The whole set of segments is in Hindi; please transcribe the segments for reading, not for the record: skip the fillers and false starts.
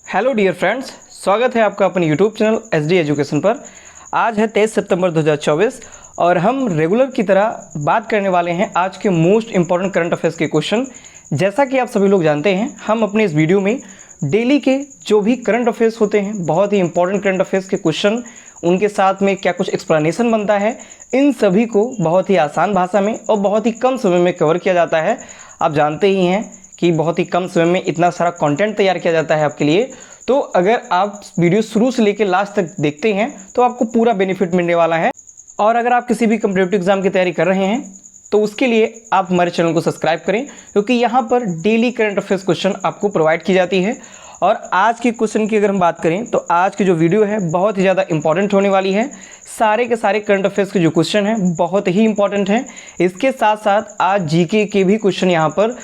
हेलो डियर फ्रेंड्स, स्वागत है आपका अपने यूट्यूब चैनल एसडी एजुकेशन पर। आज है 23 सितंबर 2024 और हम रेगुलर की तरह बात करने वाले हैं आज के मोस्ट इंपॉर्टेंट करंट अफेयर्स के क्वेश्चन। जैसा कि आप सभी लोग जानते हैं, हम अपने इस वीडियो में डेली के जो भी करंट अफेयर्स होते हैं, बहुत ही इंपॉर्टेंट करंट अफेयर्स के क्वेश्चन, उनके साथ में क्या कुछ एक्सप्लेनेशन बनता है, इन सभी को बहुत ही आसान भाषा में और बहुत ही कम समय में कवर किया जाता है। आप जानते ही हैं कि बहुत ही कम समय में इतना सारा कंटेंट तैयार किया जाता है आपके लिए। तो अगर आप वीडियो शुरू से लेकर लास्ट तक देखते हैं तो आपको पूरा बेनिफिट मिलने वाला है। और अगर आप किसी भी कॉम्पिटिटिव एग्जाम की तैयारी कर रहे हैं तो उसके लिए आप हमारे चैनल को सब्सक्राइब करें, क्योंकि यहाँ पर डेली करंट अफेयर्स क्वेश्चन आपको प्रोवाइड की जाती है। और आज के क्वेश्चन की अगर हम बात करें तो आज की जो वीडियो है बहुत ही ज़्यादा इंपॉर्टेंट होने वाली है। सारे के सारे करंट अफेयर्स के जो क्वेश्चन हैं बहुत ही इंपॉर्टेंट हैं। इसके साथ साथ आज जीके के भी क्वेश्चन यहाँ पर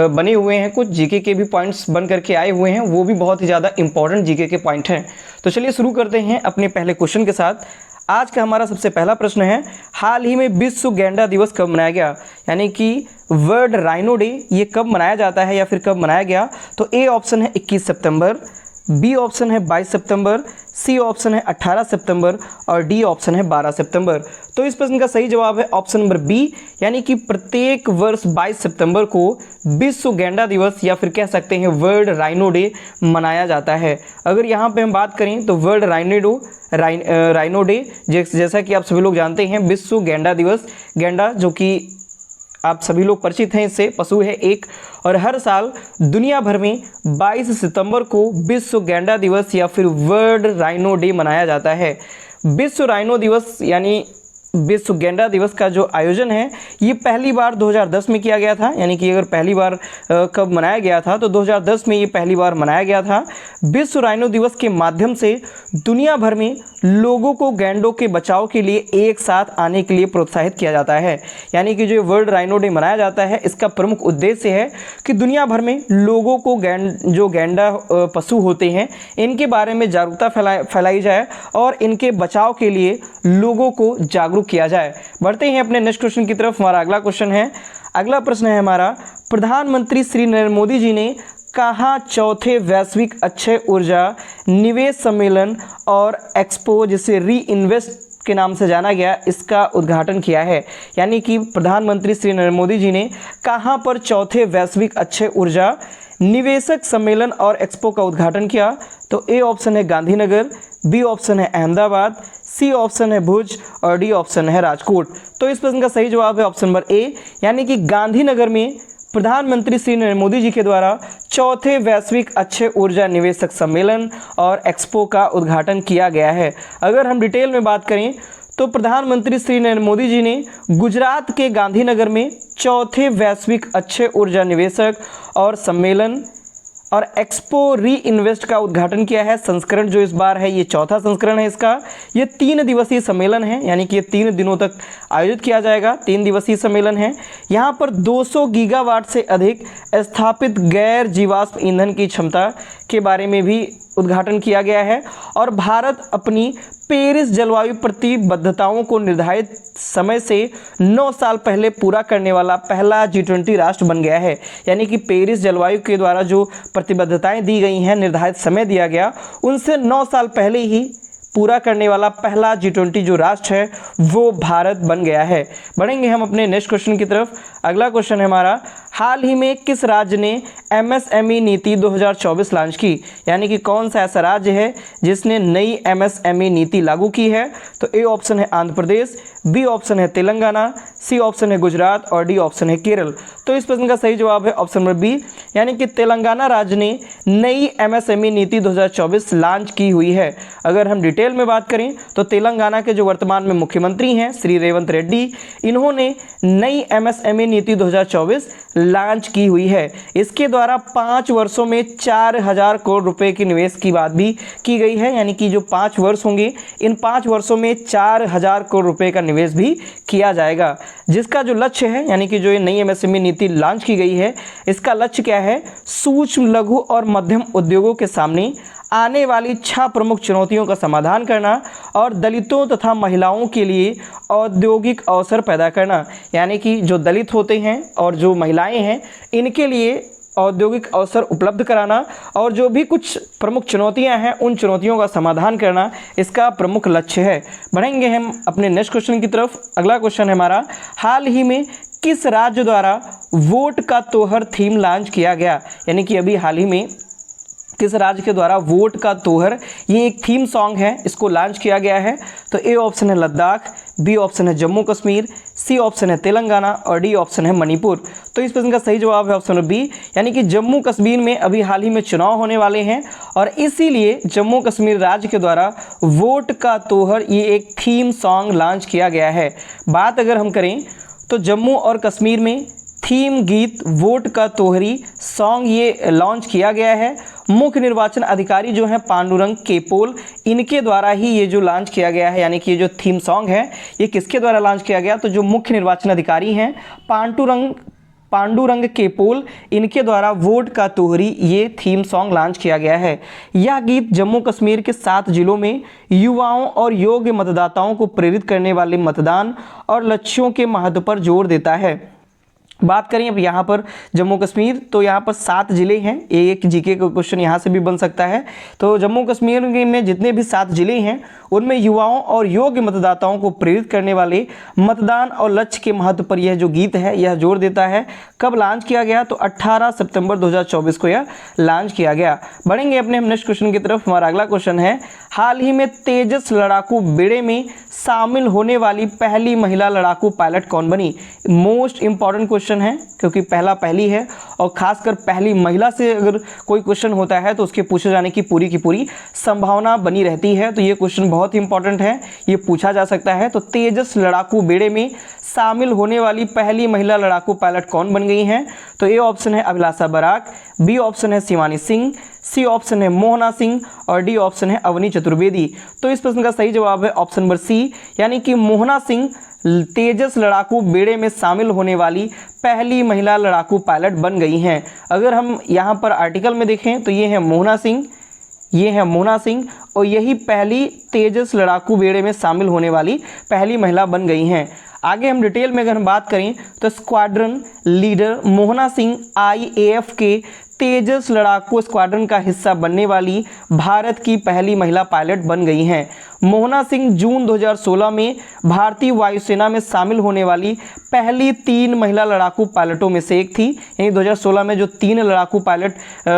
बने हुए हैं, कुछ जीके के भी पॉइंट्स बन करके आए हुए हैं, वो भी बहुत ही ज़्यादा इंपॉर्टेंट जीके के पॉइंट हैं। तो चलिए शुरू करते हैं अपने पहले क्वेश्चन के साथ। आज का हमारा सबसे पहला प्रश्न है, हाल ही में विश्व गैंडा दिवस कब मनाया गया? यानी कि वर्ल्ड राइनो डे, ये कब मनाया जाता है या फिर कब मनाया गया? तो ए ऑप्शन है 21 सितंबर, बी ऑप्शन है 22 सितंबर, सी ऑप्शन है 18 सितंबर और डी ऑप्शन है 12 सितंबर। तो इस प्रश्न का सही जवाब है ऑप्शन नंबर बी, यानी कि प्रत्येक वर्ष 22 सितंबर को विश्व गैंडा दिवस या फिर कह सकते हैं वर्ल्ड राइनो डे मनाया जाता है। अगर यहाँ पे हम बात करें तो वर्ल्ड राइनो डे जैसा कि आप सभी लोग जानते हैं, विश्व गैंडा दिवस, गैंडा जो कि आप सभी लोग परिचित हैं, इससे पशु है एक, और हर साल दुनिया भर में 22 सितंबर को विश्व गैंडा दिवस या फिर वर्ल्ड राइनो डे मनाया जाता है। विश्व राइनो दिवस यानी विश्व गैंडा दिवस का जो आयोजन है ये पहली बार 2010 में किया गया था। यानी कि अगर पहली बार कब मनाया गया था तो 2010 में ये पहली बार मनाया गया था। विश्व राइनो दिवस के माध्यम से दुनिया भर में लोगों को गैंडों के बचाव के लिए एक साथ आने के लिए प्रोत्साहित किया जाता है। यानी कि जो वर्ल्ड राइनो डे मनाया जाता है, इसका प्रमुख उद्देश्य है कि दुनिया भर में लोगों को जो गैंडा पशु होते हैं इनके बारे में जागरूकता फैलाई जाए और इनके बचाव के लिए लोगों को जागरूक किया जाए। बढ़ते हैं अपने नेक्स्ट क्वेश्चन की तरफ। हमारा अगला क्वेश्चन है, अगला प्रश्न है हमारा, प्रधानमंत्री श्री नरेंद्र मोदी जी ने कहाँ चौथे वैश्विक अक्षय ऊर्जा निवेश सम्मेलन और एक्सपो, जिसे री इन्वेस्ट के नाम से जाना गया, इसका उद्घाटन किया है? यानी कि प्रधानमंत्री श्री नरेंद्र मोदी जी ने कहाँ पर चौथे वैश्विक अक्षय ऊर्जा निवेशक सम्मेलन और एक्सपो का उद्घाटन किया? तो ए ऑप्शन है गांधीनगर, बी ऑप्शन है अहमदाबाद, सी ऑप्शन है भुज और डी ऑप्शन है राजकोट। तो इस प्रश्न का सही जवाब है ऑप्शन नंबर ए, यानी कि गांधीनगर में प्रधानमंत्री श्री नरेंद्र मोदी जी के द्वारा चौथे वैश्विक अक्षय ऊर्जा निवेशक सम्मेलन और एक्सपो का उद्घाटन किया गया है। अगर हम डिटेल में बात करें तो प्रधानमंत्री श्री नरेंद्र मोदी जी ने गुजरात के गांधीनगर में चौथे वैश्विक अक्षय ऊर्जा निवेशक और सम्मेलन और एक्सपो री इन्वेस्ट का उद्घाटन किया है। संस्करण जो इस बार है ये चौथा संस्करण है इसका। ये 3 दिवसीय सम्मेलन है, यानी कि ये 3 दिनों तक आयोजित किया जाएगा। 3 दिवसीय सम्मेलन है। यहाँ पर 200 गीगावाट से अधिक स्थापित गैर जीवाश्म ईंधन की क्षमता के बारे में भी उद्घाटन किया गया है। और भारत अपनी पेरिस जलवायु प्रतिबद्धताओं को निर्धारित समय से 9 साल पहले पूरा करने वाला पहला G20 राष्ट्र बन गया है। यानी कि पेरिस जलवायु के द्वारा जो प्रतिबद्धताएं दी गई हैं, निर्धारित समय दिया गया, उनसे 9 साल पहले ही पूरा करने वाला पहला G20 जो राष्ट्र है वो भारत बन गया है। बढ़ेंगे हम अपने नेक्स्ट क्वेश्चन की तरफ। अगला क्वेश्चन है हमारा, हाल ही में किस राज्य ने MSME नीति 2024 लॉन्च की? यानी कि कौन सा ऐसा राज्य है जिसने नई MSME नीति लागू की है? तो ए ऑप्शन है आंध्र प्रदेश, बी ऑप्शन है तेलंगाना, सी ऑप्शन है गुजरात और डी ऑप्शन है केरल। तो इस प्रश्न का सही जवाब है ऑप्शन नंबर बी, यानी कि तेलंगाना राज्य ने नई MSME नीति 2024 लॉन्च की हुई है। अगर हम डिटेल में बात करें तो तेलंगाना के जो वर्तमान में मुख्यमंत्री हैं श्री रेवंत रेड्डी, इन्होंने नई MSME नीति 2024 लॉन्च की हुई है। इसके द्वारा 5 वर्षों में 4000 करोड़ रुपए के निवेश की बात भी की गई है। यानी कि जो 5 वर्ष होंगे, इन 5 वर्षों में 4000 करोड़ रुपए का निवेश भी किया जाएगा। जिसका जो लक्ष्य है, यानी कि जो ये नई MSME नीति लॉन्च की गई है, इसका लक्ष्य क्या है? सूक्ष्म, लघु और मध्यम उद्योगों के सामने आने वाली 6 प्रमुख चुनौतियों का समाधान करना और दलितों तथा महिलाओं के लिए औद्योगिक अवसर पैदा करना। यानी कि जो दलित होते हैं और जो महिलाएं हैं, इनके लिए औद्योगिक अवसर उपलब्ध कराना और जो भी कुछ प्रमुख चुनौतियां हैं उन चुनौतियों का समाधान करना इसका प्रमुख लक्ष्य है। बढ़ेंगे हम अपने नेक्स्ट क्वेश्चन की तरफ। अगला क्वेश्चन है हमारा, हाल ही में किस राज्य द्वारा वोट का तोहर थीम लॉन्च किया गया? यानी कि अभी हाल ही में किस राज्य के द्वारा वोट का तोहर, ये एक थीम सॉन्ग है, इसको लॉन्च किया गया है? तो ए ऑप्शन है लद्दाख, बी ऑप्शन है जम्मू कश्मीर, सी ऑप्शन है तेलंगाना और डी ऑप्शन है मणिपुर। तो इस प्रश्न का सही जवाब है ऑप्शन बी, यानी कि जम्मू कश्मीर में अभी हाल ही में चुनाव होने वाले हैं और इसीलिए जम्मू कश्मीर राज्य के द्वारा वोट का तोहर ये एक थीम सॉन्ग लॉन्च किया गया है। बात अगर हम करें तो जम्मू और कश्मीर में थीम गीत वोट का तोहरी सॉन्ग ये लॉन्च किया गया है। मुख्य निर्वाचन अधिकारी जो हैं पांडुरंग केपोल, इनके द्वारा ही ये जो लॉन्च किया गया है, यानी कि ये जो थीम सॉन्ग है ये किसके द्वारा लॉन्च किया गया? तो जो मुख्य निर्वाचन अधिकारी हैं पांडुरंग केपोल, इनके द्वारा वोट का तोहरी ये थीम सॉन्ग लॉन्च किया गया है। यह गीत जम्मू कश्मीर के 7 जिलों में युवाओं और योग्य मतदाताओं को प्रेरित करने वाले मतदान और लक्ष्यों के महत्व पर जोर देता है। बात करें अब यहाँ पर जम्मू कश्मीर, तो यहाँ पर 7 जिले हैं। एक जीके का क्वेश्चन यहाँ से भी बन सकता है। तो जम्मू कश्मीर में जितने भी 7 जिले हैं उनमें युवाओं और योग्य मतदाताओं को प्रेरित करने वाले मतदान और लक्ष्य के महत्व पर यह जो गीत है यह जोर देता है। कब लॉन्च किया गया? तो 18 सितंबर 2024 को यह लॉन्च किया गया। बढ़ेंगे अपने हम नेक्स्ट क्वेश्चन की तरफ। हमारा अगला क्वेश्चन है, हाल ही में तेजस लड़ाकू बेड़े में शामिल होने वाली पहली महिला लड़ाकू पायलट कौन बनी? मोस्ट इंपॉर्टेंट क्वेश्चन है क्योंकि पहली है और खासकर पहली महिला से अगर कोई क्वेश्चन होता है तो उसके पूछे जाने की पूरी संभावना बनी रहती है। तो ये क्वेश्चन बहुत ही इंपॉर्टेंट है, ये पूछा जा सकता है। तो तेजस लड़ाकू बेड़े में शामिल होने वाली पहली महिला लड़ाकू पायलट कौन बन गई हैं? तो ए ऑप्शन है अभिलाषा बराक, बी ऑप्शन है शिवानी सिंह, सी ऑप्शन है मोहना सिंह और डी ऑप्शन है अवनी चतुर्वेदी। तो इस प्रश्न का सही जवाब है ऑप्शन नंबर सी, यानी कि मोहना सिंह तेजस लड़ाकू बेड़े में शामिल होने वाली पहली महिला लड़ाकू पायलट बन गई हैं। अगर हम यहाँ पर आर्टिकल में देखें तो ये है मोहना सिंह और यही पहली तेजस लड़ाकू बेड़े में शामिल होने वाली पहली महिला बन गई हैं। आगे हम डिटेल में अगर हम बात करें तो squadron leader Mohana Singh IAF के तेजस लड़ाकू स्क्वाड्रन का हिस्सा बनने वाली भारत की पहली महिला पायलट बन गई हैं। मोहना सिंह जून 2016 में भारतीय वायुसेना में शामिल होने वाली पहली 3 महिला लड़ाकू पायलटों में से एक थी। यानी 2016 में जो 3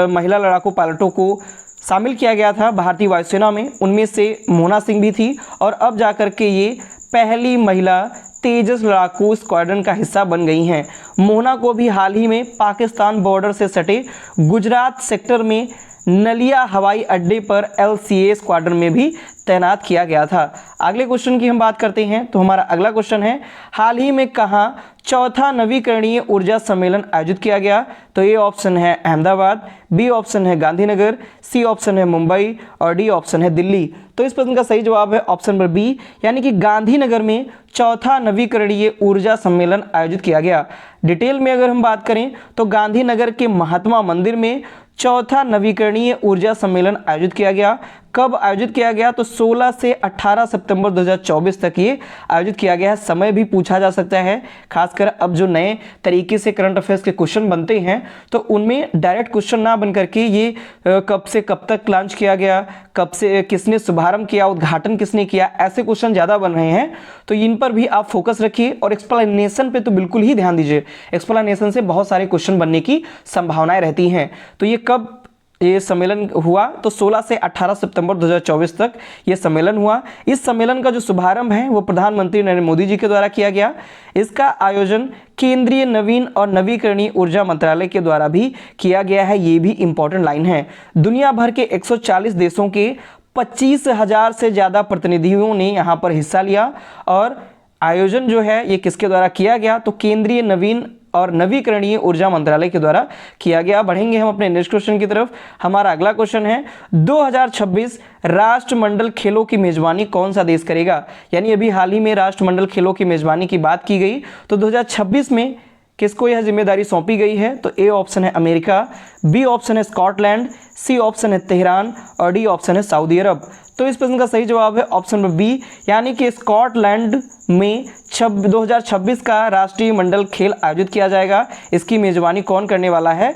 महिला लड़ाकू पायलटों को शामिल किया गया था भारतीय वायुसेना में, उनमें से मोहना सिंह भी थी और अब जाकर के ये पहली महिला तेजस लड़ाकू स्क्वाड्रन का हिस्सा बन गई हैं। मोहना को भी हाल ही में पाकिस्तान बॉर्डर से सटे गुजरात सेक्टर में नलिया हवाई अड्डे पर LCA स्क्वाड्रन में भी तैनात किया गया था। अगले क्वेश्चन की हम बात करते हैं तो हमारा अगला क्वेश्चन है, हाल ही में कहाँ चौथा नवीकरणीय ऊर्जा सम्मेलन आयोजित किया गया? तो ए ऑप्शन है अहमदाबाद, बी ऑप्शन है गांधीनगर, सी ऑप्शन है मुंबई और डी ऑप्शन है दिल्ली। तो इस प्रश्न का सही जवाब है ऑप्शन नंबर बी, यानी कि गांधीनगर में चौथा नवीकरणीय ऊर्जा सम्मेलन आयोजित किया गया। डिटेल में अगर हम बात करें तो गांधीनगर के महात्मा मंदिर में चौथा नवीकरणीय ऊर्जा सम्मेलन आयोजित किया गया। कब आयोजित किया गया? तो 16 से 18 सितंबर 2024 तक ये आयोजित किया गया है। समय भी पूछा जा सकता है, खासकर अब जो नए तरीके से करंट अफेयर्स के क्वेश्चन बनते हैं तो उनमें डायरेक्ट क्वेश्चन ना बन करके ये कब से कब तक लॉन्च किया गया, कब से किसने शुभारंभ किया, उद्घाटन किसने किया, ऐसे क्वेश्चन ज़्यादा बन रहे हैं। तो इन पर भी आप फोकस रखिए और एक्सप्लेनेशन पे तो बिल्कुल ही ध्यान दीजिए। एक्सप्लेनेशन से बहुत सारे क्वेश्चन बनने की संभावनाएं रहती हैं। तो ये कब ये सम्मेलन हुआ? तो 16 से 18 सितंबर 2024 तक ये सम्मेलन हुआ। इस सम्मेलन का जो शुभारंभ है वो प्रधानमंत्री नरेंद्र मोदी जी के द्वारा किया गया। इसका आयोजन केंद्रीय नवीन और नवीकरणीय ऊर्जा मंत्रालय के द्वारा भी किया गया है। ये भी इंपॉर्टेंट लाइन है। दुनिया भर के 140 देशों के 25,000 से ज़्यादा प्रतिनिधियों ने यहाँ पर हिस्सा लिया और आयोजन जो है ये किसके द्वारा किया गया? तो केंद्रीय नवीन और नवीकरणीय ऊर्जा मंत्रालय के द्वारा किया गया। बढ़ेंगे हम अपने नेक्स्ट क्वेश्चन की तरफ। हमारा अगला क्वेश्चन है, 2026 राष्ट्रमंडल खेलों की मेजबानी कौन सा देश करेगा? यानी अभी हाल ही में राष्ट्रमंडल खेलों की मेजबानी की बात की गई, तो 2026 में किसको यह जिम्मेदारी सौंपी गई है? तो ए ऑप्शन है अमेरिका, बी ऑप्शन है स्कॉटलैंड, सी ऑप्शन है तेहरान और डी ऑप्शन है सऊदी अरब। तो इस प्रश्न का सही जवाब है ऑप्शन नंबर बी, यानी कि स्कॉटलैंड में 2026 का राष्ट्रीय मंडल खेल आयोजित किया जाएगा। इसकी मेजबानी कौन करने वाला है?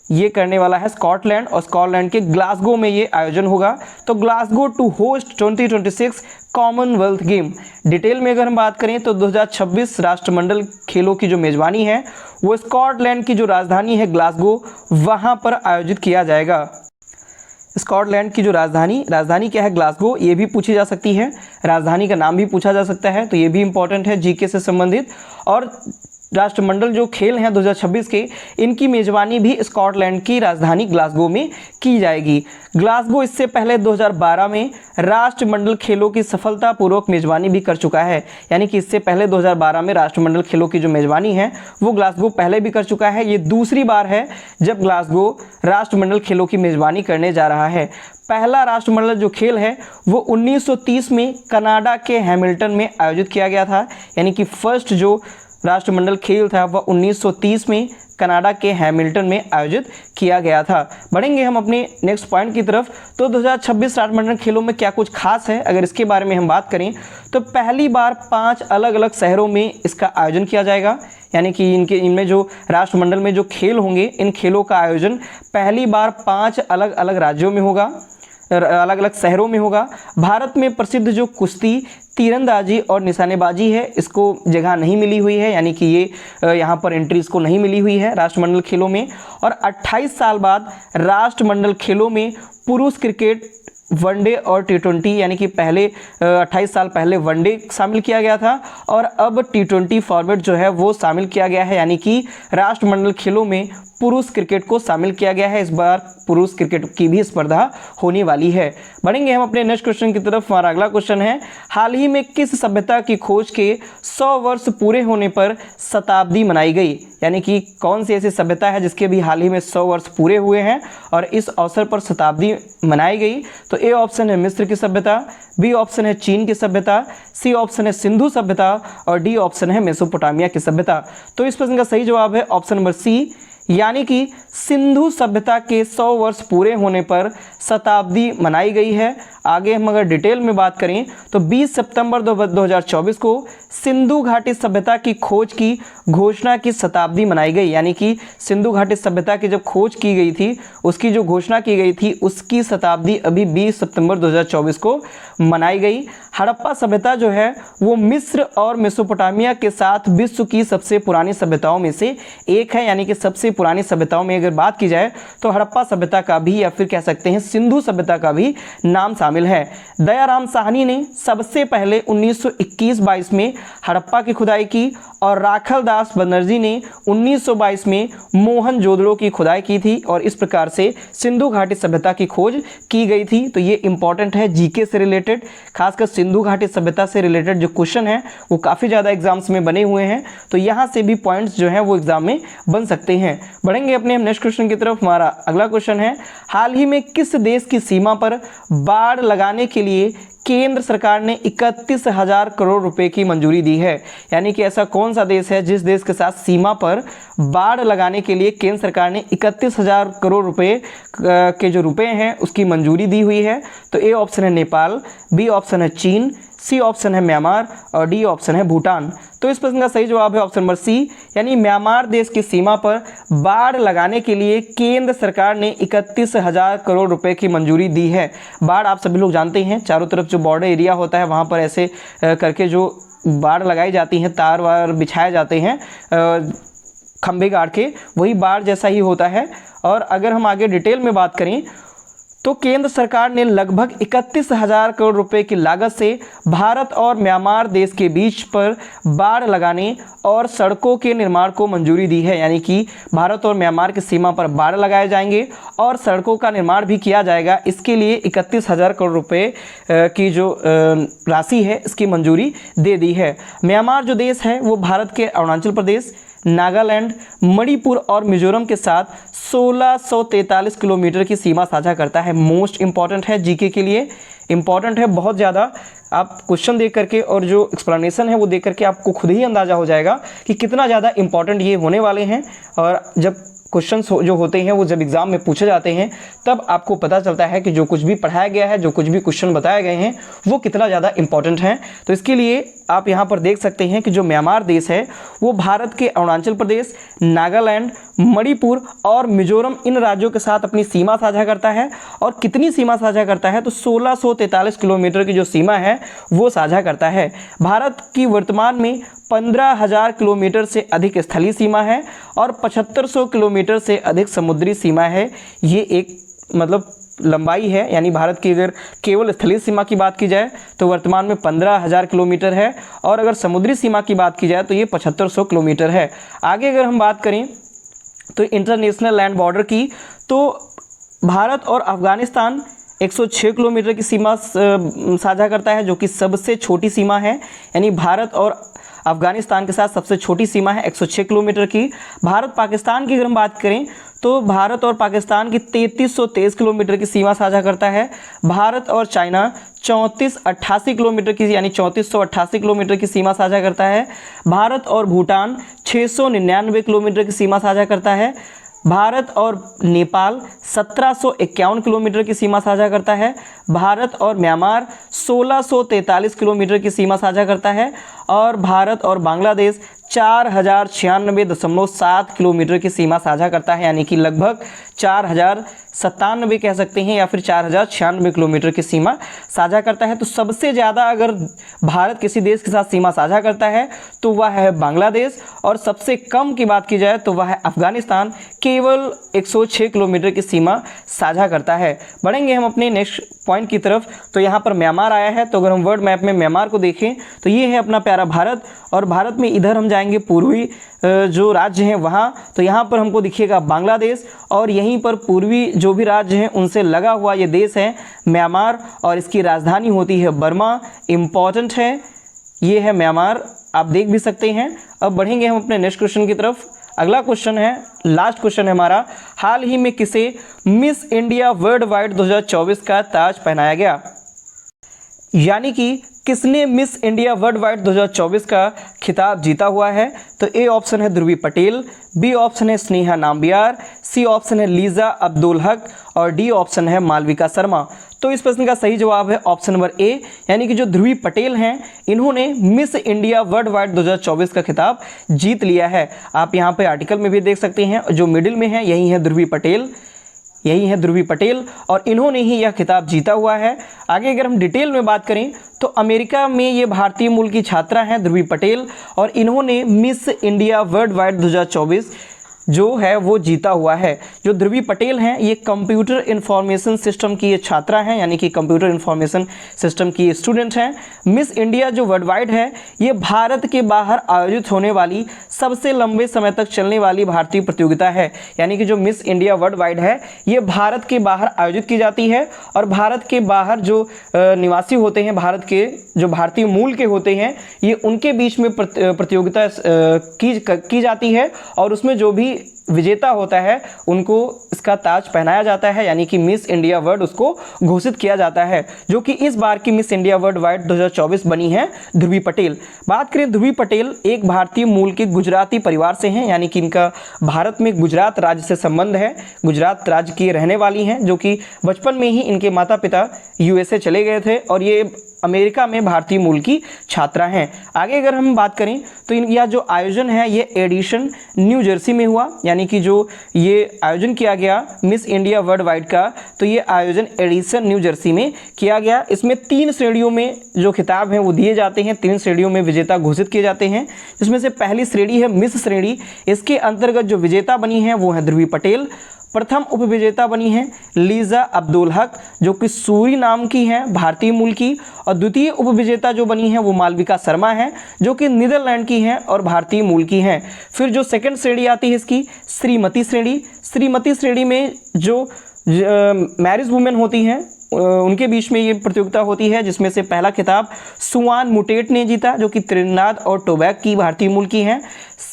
ये करने वाला है स्कॉटलैंड, और स्कॉटलैंड के ग्लासगो में ये आयोजन होगा। तो Glasgow to host 2026 Commonwealth game. Detail में अगर हम बात करें तो 2026 राष्ट्रमंडल खेलों की जो मेज़बानी है वो स्कॉटलैंड की जो राजधानी है ग्लासगो, वहाँ पर आयोजित किया जाएगा। स्कॉटलैंड की जो राजधानी क्या है, ग्लासगो, ये भी पूछी जा सकती है। राजधानी का नाम भी पूछा जा सकता है, तो ये भी इंपॉर्टेंट है जीके से संबंधित। और राष्ट्रमंडल जो खेल हैं 2026 के, इनकी मेज़बानी भी स्कॉटलैंड की राजधानी ग्लासगो में की जाएगी। ग्लासगो इससे पहले 2012 में राष्ट्रमंडल खेलों की सफलतापूर्वक मेज़बानी भी कर चुका है, यानी कि इससे पहले 2012 में राष्ट्रमंडल खेलों की जो मेज़बानी है वो ग्लासगो पहले भी कर चुका है। ये दूसरी बार है जब ग्लासगो राष्ट्रमंडल खेलों की मेज़बानी करने जा रहा है। पहला राष्ट्रमंडल जो खेल है वो 1930 में कनाडा के हैमिल्टन में आयोजित किया गया था, यानी कि फर्स्ट जो राष्ट्रमंडल खेल था वह 1930 में कनाडा के हैमिल्टन में आयोजित किया गया था। बढ़ेंगे हम अपने नेक्स्ट पॉइंट की तरफ। तो 2026 राष्ट्रमंडल खेलों में क्या कुछ खास है, अगर इसके बारे में हम बात करें तो पहली बार 5 अलग अलग शहरों में इसका आयोजन किया जाएगा, यानी कि इनमें जो राष्ट्रमंडल में जो खेल होंगे, इन खेलों का आयोजन पहली बार 5 अलग अलग राज्यों में होगा, अलग अलग शहरों में होगा। भारत में प्रसिद्ध जो कुश्ती, तीरंदाजी और निशानेबाजी है, इसको जगह नहीं मिली हुई है, यानी कि ये यहाँ पर एंट्री इसको नहीं मिली हुई है राष्ट्रमंडल खेलों में। और 28 साल बाद राष्ट्रमंडल खेलों में पुरुष क्रिकेट, वनडे और टी20, यानी कि पहले 28 साल पहले वनडे शामिल किया गया था और अब टी20 फॉर्मेट जो है वो शामिल किया गया है, यानी कि राष्ट्रमंडल खेलों में पुरुष क्रिकेट को शामिल किया गया है। इस बार पुरुष क्रिकेट की भी स्पर्धा होने वाली है। बढ़ेंगे हम अपने नेक्स्ट क्वेश्चन की तरफ। हमारा अगला क्वेश्चन है, हाल ही में किस सभ्यता की खोज के 100 वर्ष पूरे होने पर शताब्दी मनाई गई, यानी कि कौन सी ऐसी सभ्यता है जिसके भी हाल ही में 100 वर्ष पूरे हुए हैं और इस अवसर पर शताब्दी मनाई गई। तो ए ऑप्शन है मिस्र की सभ्यता, बी ऑप्शन है चीन की सभ्यता, सी ऑप्शन है सिंधु सभ्यता और डी ऑप्शन है मेसोपोटामिया की सभ्यता। तो इस प्रश्न का सही जवाब है ऑप्शन नंबर सी, यानी कि सिंधु सभ्यता के 100 वर्ष पूरे होने पर शताब्दी मनाई गई है। आगे हम अगर डिटेल में बात करें तो 20 सितंबर 2024 को सिंधु घाटी सभ्यता की खोज की घोषणा की शताब्दी मनाई गई, यानी कि सिंधु घाटी सभ्यता की जब खोज की गई थी, उसकी जो घोषणा की गई थी, उसकी शताब्दी अभी 20 सितंबर 2024 को मनाई गई। हड़प्पा सभ्यता जो है वो मिस्र और मेसोपोटामिया के साथ विश्व की सबसे पुरानी सभ्यताओं में से एक है, यानी कि सबसे पुरानी सभ्यताओं में अगर बात की जाए तो हड़प्पा सभ्यता का भी या फिर कह सकते हैं सिंधु सभ्यता का भी नाम शामिल है। दयाराम साहनी ने सबसे पहले 1921-22 में हड़प्पा की खुदाई की और राखल दास बनर्जी ने 1922 में मोहनजोदड़ो की खुदाई की थी और इस प्रकार से सिंधु घाटी सभ्यता की खोज की गई थी। तो ये इंपॉर्टेंट है जीके से रिलेटेड, खासकर सिंधु घाटी सभ्यता से रिलेटेड जो क्वेश्चन है वो काफ़ी ज़्यादा एग्जाम्स में बने हुए हैं, तो यहाँ से भी पॉइंट्स जो हैं वो एग्जाम में बन सकते हैं। बढ़ेंगे अपने नेक्स्ट क्वेश्चन की तरफ। हमारा अगला क्वेश्चन है, हाल ही में किस देश की सीमा पर बाड़ लगाने के लिए केंद्र सरकार ने 31,000 करोड़ रुपए की मंजूरी दी है, यानी कि ऐसा कौन सा देश है जिस देश के साथ सीमा पर बाड़ लगाने के लिए केंद्र सरकार ने 31,000 करोड़ रुपए के जो रुपए हैं उसकी मंजूरी दी हुई है। तो ए ऑप्शन है नेपाल, बी ऑप्शन है चीन, सी ऑप्शन है म्यांमार और डी ऑप्शन है भूटान। तो इस प्रश्न का सही जवाब है ऑप्शन नंबर सी, यानी म्यांमार देश की सीमा पर बाड़ लगाने के लिए केंद्र सरकार ने 31,000 करोड़ रुपए की मंजूरी दी है। बाड़ आप सभी लोग जानते हैं, चारों तरफ जो बॉर्डर एरिया होता है वहाँ पर ऐसे करके जो बाड़ लगाई जाती हैं, तार वार बिछाए जाते हैं खंभे गाड़ के, वही बाड़ जैसा ही होता है। और अगर हम आगे डिटेल में बात करें तो केंद्र सरकार ने लगभग 31,000 करोड़ रुपए की लागत से भारत और म्यांमार देश के बीच पर बाड़ लगाने और सड़कों के निर्माण को मंजूरी दी है, यानी कि भारत और म्यांमार की सीमा पर बाड़ लगाए जाएंगे और सड़कों का निर्माण भी किया जाएगा। इसके लिए 31,000 करोड़ रुपए की जो राशि है इसकी मंजूरी दे दी है। म्यांमार जो देश है वो भारत के अरुणाचल प्रदेश, नागालैंड, मणिपुर और मिजोरम के साथ 1643 किलोमीटर की सीमा साझा करता है। मोस्ट इंपॉर्टेंट है जीके के लिए, इंपॉर्टेंट है बहुत ज़्यादा। आप क्वेश्चन देख करके और जो एक्सप्लेनेशन है वो देख करके आपको खुद ही अंदाज़ा हो जाएगा कि कितना ज़्यादा इंपॉर्टेंट ये होने वाले हैं। और जब क्वेश्चंस जो होते हैं वो जब एग्जाम में पूछे जाते हैं तब आपको पता चलता है कि जो कुछ भी पढ़ाया गया है, जो कुछ भी क्वेश्चन बताए गए हैं वो कितना ज़्यादा इंपॉर्टेंट हैं। तो इसके लिए आप यहाँ पर देख सकते हैं कि जो म्यांमार देश है वो भारत के अरुणाचल प्रदेश, नागालैंड, मणिपुर और मिजोरम इन राज्यों के साथ अपनी सीमा साझा करता है। और कितनी सीमा साझा करता है? तो 1643 किलोमीटर की जो सीमा है वो साझा करता है। भारत की वर्तमान में 15,000 किलोमीटर से अधिक स्थलीय सीमा है और 7500 किलोमीटर से अधिक समुद्री सीमा है। ये एक मतलब लंबाई है, यानी भारत की अगर केवल स्थलीय सीमा की बात की जाए तो वर्तमान में 15,000 किलोमीटर है और अगर समुद्री सीमा की बात की जाए तो ये 7500 किलोमीटर है। आगे अगर हम बात करें तो इंटरनेशनल लैंड बॉर्डर की, तो भारत और अफगानिस्तान 106 किलोमीटर की सीमा साझा करता है, जो कि सबसे छोटी सीमा है। यानी भारत और अफगानिस्तान के साथ सबसे छोटी सीमा है 106 किलोमीटर की। भारत पाकिस्तान की अगर हम बात करें तो भारत और पाकिस्तान की 3323 किलोमीटर की सीमा साझा करता है। भारत और चाइना 3488 किलोमीटर की यानी 3488 किलोमीटर की सीमा साझा करता है। भारत और भूटान 699 किलोमीटर की सीमा साझा करता है। भारत और नेपाल 1751 किलोमीटर की सीमा साझा करता है। भारत और म्यांमार 1643 किलोमीटर की सीमा साझा करता है और भारत और बांग्लादेश 4096.7 किलोमीटर की सीमा साझा करता है, यानी कि लगभग 4097 कह सकते हैं या फिर 4096 किलोमीटर की सीमा साझा करता है। तो सबसे ज़्यादा अगर भारत किसी देश के साथ सीमा साझा करता है तो वह है बांग्लादेश और सबसे कम की बात की जाए तो वह है अफगानिस्तान, केवल 106 किलोमीटर की सीमा साझा करता है। बढ़ेंगे हम अपने नेक्स्ट पॉइंट की तरफ। तो यहाँ पर म्यांमार आया है, तो अगर हम वर्ल्ड मैप में म्यांमार को देखें तो ये है अपना प्यारा भारत और भारत में इधर हम जाएंगे पूर्वी जो राज्य हैं वहाँ, तो यहाँ पर हमको दिखिएगा बांग्लादेश और यहीं पर पूर्वी जो भी राज्य हैं उनसे लगा हुआ ये देश है म्यांमार और इसकी राजधानी होती है बर्मा। इम्पॉर्टेंट है, ये है म्यांमार, आप देख भी सकते हैं। अब बढ़ेंगे हम अपने नेक्स्ट क्वेश्चन की तरफ। अगला क्वेश्चन है, लास्ट क्वेश्चन है हमारा, हाल ही में किसे मिस इंडिया वर्ल्ड वाइड 2024 का ताज पहनाया गया? यानी कि किसने मिस इंडिया वर्ल्ड वाइड 2024 का खिताब जीता हुआ है? तो ए ऑप्शन है ध्रुवी पटेल, बी ऑप्शन है स्नेहा नाम्बियार, सी ऑप्शन है लीजा अब्दुल हक और डी ऑप्शन है मालविका शर्मा। तो इस प्रश्न का सही जवाब है ऑप्शन नंबर ए, यानी कि जो ध्रुवी पटेल हैं इन्होंने मिस इंडिया वर्ल्ड वाइड 2024 का खिताब जीत लिया है। आप यहाँ पे आर्टिकल में भी देख सकते हैं, जो मिडिल में है यही है ध्रुवी पटेल, यही है ध्रुवी पटेल और इन्होंने ही यह खिताब जीता हुआ है। आगे अगर हम डिटेल में बात करें तो अमेरिका में ये भारतीय मूल की छात्रा हैं ध्रुवी पटेल और इन्होंने मिस इंडिया वर्ल्ड वाइड 2024 जो है वो जीता हुआ है। जो ध्रुवी पटेल हैं ये कंप्यूटर इंफॉर्मेशन सिस्टम की ये छात्रा हैं, यानी कि कंप्यूटर इंफॉर्मेशन सिस्टम की स्टूडेंट हैं। मिस इंडिया जो वर्ल्ड वाइड है ये भारत के बाहर आयोजित होने वाली सबसे लंबे समय तक चलने वाली भारतीय प्रतियोगिता है। यानी कि जो मिस इंडिया वर्ल्ड वाइड है ये भारत के बाहर आयोजित की जाती है और भारत के बाहर जो निवासी होते हैं, भारत के जो भारतीय मूल के होते हैं, ये उनके बीच में प्रतियोगिता की जाती है और उसमें जो भी विजेता होता है उनको इसका ताज पहनाया जाता है, यानी कि मिस इंडिया वर्ल्ड उसको घोषित किया जाता है। जो कि इस बार की मिस इंडिया वर्ल्ड वाइड 2024 बनी है ध्रुवी पटेल। बात करें ध्रुवी पटेल एक भारतीय मूल के गुजराती परिवार से हैं, यानी कि इनका भारत में गुजरात राज्य से संबंध है, गुजरात राज्य की रहने वाली हैं, जो कि बचपन में ही इनके माता पिता यूएसए चले गए थे और ये अमेरिका में भारतीय मूल की छात्रा हैं। आगे अगर हम बात करें तो यह जो आयोजन है ये एडिशन न्यू जर्सी में हुआ, यानी कि जो ये आयोजन किया गया मिस इंडिया वर्ल्ड वाइड का, तो ये आयोजन एडिसन न्यू जर्सी में किया गया। इसमें 3 श्रेणियों में जो खिताब हैं वो दिए जाते हैं, 3 श्रेणियों में विजेता घोषित किए जाते हैं, जिसमें से पहली श्रेणी है मिस श्रेणी। इसके अंतर्गत जो विजेता बनी है वो है ध्रुवी पटेल। प्रथम उपविजेता बनी है लीजा अब्दुल हक जो कि सूरी नाम की हैं, भारतीय मूल की, और द्वितीय उपविजेता जो बनी है वो मालविका शर्मा है जो कि नीदरलैंड की हैं और भारतीय मूल की हैं। फिर जो सेकंड श्रेणी आती है इसकी श्रीमती श्रेणी। श्रीमती श्रेणी में जो मैरिज वुमेन होती हैं उनके बीच में ये प्रतियोगिता होती है, जिसमें से पहला खिताब सुआन मुटेट ने जीता जो कि त्रिनिदाद और टोबैगो की भारतीय मूल की हैं।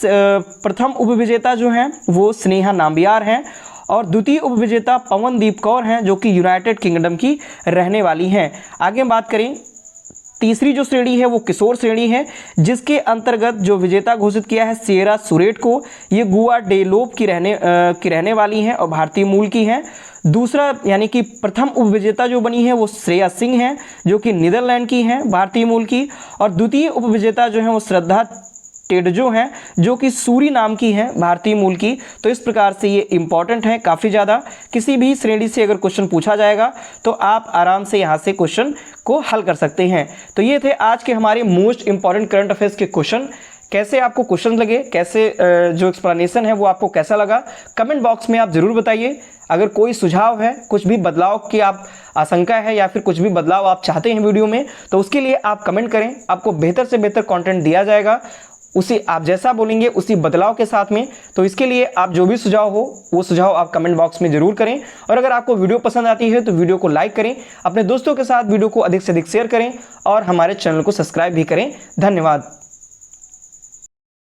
प्रथम उपविजेता जो हैं वो स्नेहा नाम्बियार हैं और द्वितीय उपविजेता पवनदीप कौर हैं जो कि यूनाइटेड किंगडम की रहने वाली हैं। आगे हम बात करें तीसरी जो श्रेणी है वो किशोर श्रेणी है, जिसके अंतर्गत जो विजेता घोषित किया है सिएरा सुरेट को। ये गुआडेलोप की रहने वाली हैं और भारतीय मूल की हैं। दूसरा यानी कि प्रथम उपविजेता जो बनी है वो श्रेया सिंह है, जो कि नीदरलैंड की हैं, भारतीय मूल की। और द्वितीय उपविजेता जो है वो श्रद्धा टेडजो हैं, जो कि सूरीनाम की हैं, भारतीय मूल की। तो इस प्रकार से ये इंपॉर्टेंट है काफ़ी ज़्यादा। किसी भी श्रेणी से अगर क्वेश्चन पूछा जाएगा तो आप आराम से यहाँ से क्वेश्चन को हल कर सकते हैं। तो ये थे आज के हमारे मोस्ट इंपॉर्टेंट करंट अफेयर्स के क्वेश्चन। कैसे आपको क्वेश्चन लगे, कैसे जो एक्सप्लेनेशन है वो आपको कैसा लगा, कमेंट बॉक्स में आप ज़रूर बताइए। अगर कोई सुझाव है, कुछ भी बदलाव की आप आशंका है या फिर कुछ भी बदलाव आप चाहते हैं वीडियो में, तो उसके लिए आप कमेंट करें। आपको बेहतर से बेहतर कंटेंट दिया जाएगा, उसी आप जैसा बोलेंगे उसी बदलाव के साथ में। तो इसके लिए आप जो भी सुझाव हो वो सुझाव आप कमेंट बॉक्स में ज़रूर करें। और अगर आपको वीडियो पसंद आती है तो वीडियो को लाइक करें, अपने दोस्तों के साथ वीडियो को अधिक से अधिक शेयर करें और हमारे चैनल को सब्सक्राइब भी करें। धन्यवाद।